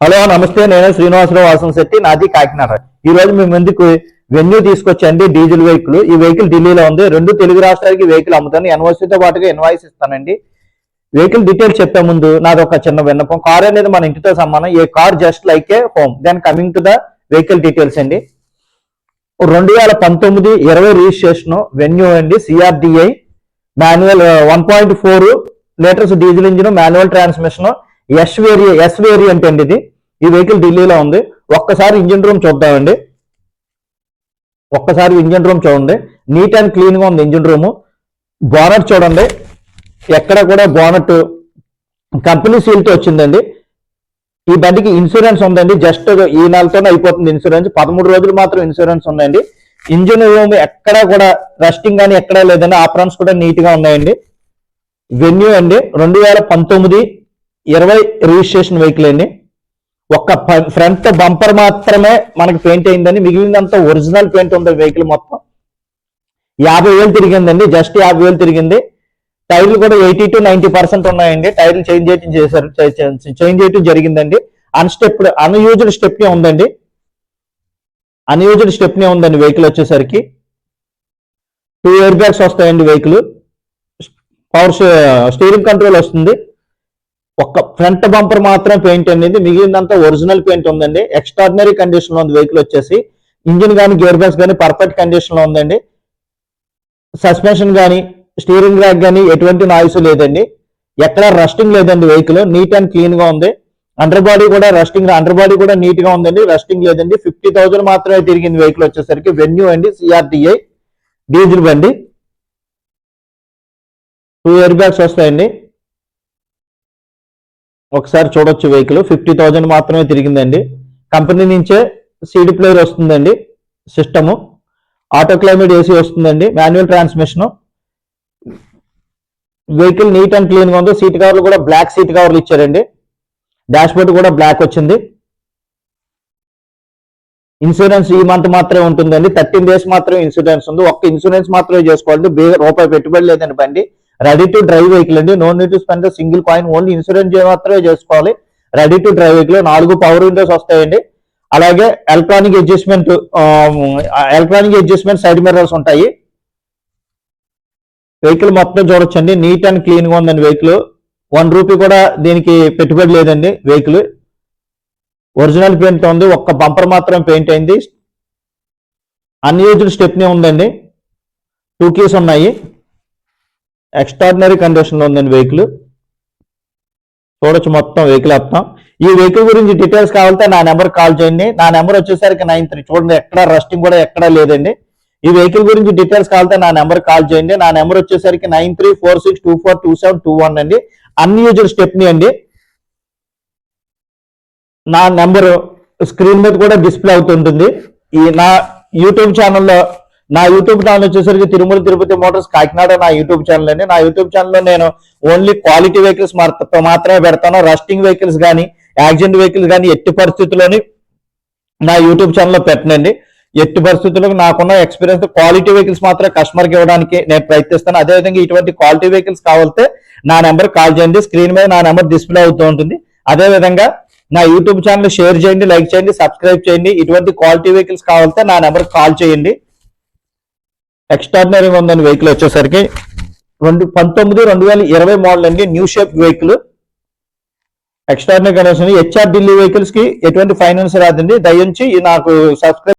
Hello నమస్తే, నేను శ్రీనివాసరావు వాసంశెట్టి, నాది కాకినాడ. ఈ రోజు మీ ముందుకు వెన్యూ తీసుకొచ్చండి. Diesel vehicle. ఈ వెహికల్ ఢిల్లీలో ఉంది. 2 తెలుగు రాష్ట్రాలకి వెహికల్ అమ్ముతాను. ఎన్ఓసితో పాటుగా ఇన్వాయిస్ ఇస్తానండి. వెహికల్ డీటెయిల్స్ చెప్పే ముందు నాది ఒక చిన్న విన్నపం. కార్ అనేది మన ఇంటితో సమానం. A car just like a home. Then coming to the vehicle details అండి. 2019-20 రిజిస్ట్రేషన్ వెన్యూ అండి. CRDI manual 1.4 litres diesel engine, manual transmission, S variant అండి ఇది. ఈ వెహికల్ ఢిల్లీలో ఉంది. ఒక్కసారి ఇంజిన్ రూమ్ చూద్దామండి. చూడండి, నీట్ అండ్ క్లీన్ గా ఉంది ఇంజిన్ రూమ్. బోనట్ చూడండి, ఎక్కడ కూడా బోనట్ కంపెనీ సీల్ తో వచ్చిందండి. ఈ బండికి ఇన్సూరెన్స్ ఉందండి. జస్ట్ ఈ నెలతోనే అయిపోతుంది ఇన్సూరెన్స్. 13 రోజులు మాత్రం ఇన్సూరెన్స్ ఉందండి. ఇంజిన్ రూమ్ ఎక్కడ కూడా రస్టింగ్ కానీ ఎక్కడా లేదండి. ఆప్రాన్స్ కూడా నీట్ గా ఉన్నాయండి. వెన్యూ అండి 2019-20 రిజిస్ట్రేషన్ వెహికల్ అండి. ఒక్క ఫ్రంట్ బంపర్ మాత్రమే మనకి పెయింట్ అయిందండి. మిగిలినంతా ఒరిజినల్ పెయింట్ ఉంది. వెహికల్ మొత్తం 50,000 తిరిగిందండి. జస్ట్ 50,000 తిరిగింది. టైర్లు కూడా 80 to 90% ఉన్నాయండి. టైర్లు చేంజ్ చేయడం జరిగిందండి. అన్యూజ్డ్ స్టెప్నీ ఉందండి. వెహికల్ వచ్చేసరికి 2 ఎయిర్ బ్యాగ్స్ వస్తాయండి. వెహికల్ పవర్ స్టీరింగ్ కంట్రోల్ వస్తుంది. ఒక్క ఫ్రంట్ బంపర్ మాత్రం పెయింట్ అనేది, మిగిలినంతా ఒరిజినల్ పెయింట్ ఉందండి. ఎక్స్ట్రాడినరీ కండిషన్ లో ఉంది వెహికల్ వచ్చేసి. ఇంజిన్ కానీ గేర్ బాక్స్ కానీ పర్ఫెక్ట్ కండిషన్ లో ఉందండి. సస్పెన్షన్ కానీ స్టీరింగ్ ర్యాక్ కానీ ఎటువంటి నాయిస్ లేదండి. ఎక్కడ రస్టింగ్ లేదండి. వెహికల్ నీట్ అండ్ క్లీన్ గా ఉంది. అండర్ బాడీ కూడా నీట్ గా ఉందండి. రస్టింగ్ లేదండి. 50,000 మాత్రమే తిరిగింది వెహికల్ వచ్చేసరికి. వెన్యూ అండి, సిఆర్డిఐ డీజిల్ బండి. 2 ఎయిర్ బ్యాగ్స్ వస్తాయండి. ఒకసారి చూడొచ్చు వెహికల్. 50,000 మాత్రమే తిరిగిందండి. కంపెనీ నుంచే సీడీ ప్లేయర్ వస్తుందండి. సిస్టము ఆటో క్లైమేట్ ఏసీ వస్తుందండి. Manual transmission. Vehicle neat and clean గా ఉంది. సీట్ కవర్లు కూడా బ్లాక్ సీట్ కవర్లు ఇచ్చారండి. డాష్ బోర్డ్ కూడా బ్లాక్ వచ్చింది. ఇన్సూరెన్స్ ఈ మంత్ మాత్రమే ఉంటుందండి. 13 days మాత్రమే ఇన్సూరెన్స్ ఉంది. ఒక్క ఇన్సూరెన్స్ మాత్రమే చేసుకోవాలి. రూపాయి పెట్టుబడి లేదండి. బండి రెడీ టు డ్రైవ్ వెహికల్ అండి. No need to spend single coin. Only insurance మాత్రమే చేసుకోవాలి. Ready to drive vehicle. 4 power windows వస్తాయండి. అలాగే ఎలక్ట్రానిక్ అడ్జస్ట్మెంట్ సైడ్ మిర్రర్స్ ఉంటాయి. వెహికల్ మొత్తం చూడొచ్చండి. నీట్ అండ్ క్లీన్ గా ఉందండి వెహికల్. 1 రూపీ కూడా దీనికి పెట్టుబడి లేదండి. వెహికల్ ఒరిజినల్ పెయింట్ ఉంది. ఒక్క బంపర్ మాత్రం పెయింట్ అయింది. అన్యూజ్డ్ స్టెప్నీ ఉందండి. 2 keys ఉన్నాయి. ఎక్స్ట్రాడినరీ కండిషన్ లో ఉందండి వెహికల్. చూడొచ్చు మొత్తం వెహికల్ మొత్తం. ఈ వెహికల్ గురించి డీటెయిల్స్ కావాలంటే నా నెంబర్ కాల్ చేయండి. నా నెంబర్ వచ్చేసరికి 93. చూడండి, ఎక్కడ రస్టింగ్ కూడా ఎక్కడా లేదండి. ఈ వెహికల్ గురించి డీటెయిల్స్ కావాలంటే నా నెంబర్ కాల్ చేయండి. నా నెంబర్ వచ్చేసరికి 9346242721 అండి. అన్యూజ్డ్ స్టెప్నీ అండి. నా నెంబర్ స్క్రీన్ మీద కూడా డిస్ప్లే అవుతుంటుంది. నా యూట్యూబ్ ఛానల్ వచ్చేసరికి తిరుమల తిరుపతి మోటార్స్ కాకినాడ నా యూట్యూబ్ ఛానల్ అండి. నా యూట్యూబ్ ఛానల్లో నేను ఓన్లీ క్వాలిటీ వెహికల్స్ మాత్రమే పెడతాను. రస్టింగ్ వెహికల్స్ కానీ యాక్సిడెంట్ వెహికల్స్ కానీ ఎట్టి పరిస్థితుల్లోని నా యూట్యూబ్ ఛానల్లో పెట్టనండి. ఎట్టి పరిస్థితుల్లో నాకున్న ఎక్స్పీరియన్స్ క్వాలిటీ వెహికల్స్ మాత్రమే కస్టమర్కి ఇవ్వడానికి నేను ప్రయత్నిస్తాను. అదేవిధంగా ఇటువంటి క్వాలిటీ వెహికల్స్ కావాలంటే నా నెంబర్ కాల్ చేయండి. స్క్రీన్ మీద నా నెంబర్ డిస్ప్లే అవుతూ ఉంటుంది. అదేవిధంగా నా యూట్యూబ్ ఛానల్ షేర్ చేయండి, లైక్ చేయండి, సబ్స్క్రైబ్ చేయండి. ఇటువంటి క్వాలిటీ వెహికల్స్ కావాలంటే నా నెంబర్ కాల్ చేయండి. ఎక్స్ట్రాడినరీగా ఉందని వెహికల్ వచ్చేసరికి 2019-20 మోడల్ అండి. New shape vehicle. Extraordinary condition. HR Delhi vehicles కి ఎటువంటి ఫైనాన్స్ రాదండి. దయించి నాకు సబ్స్క్రైబ్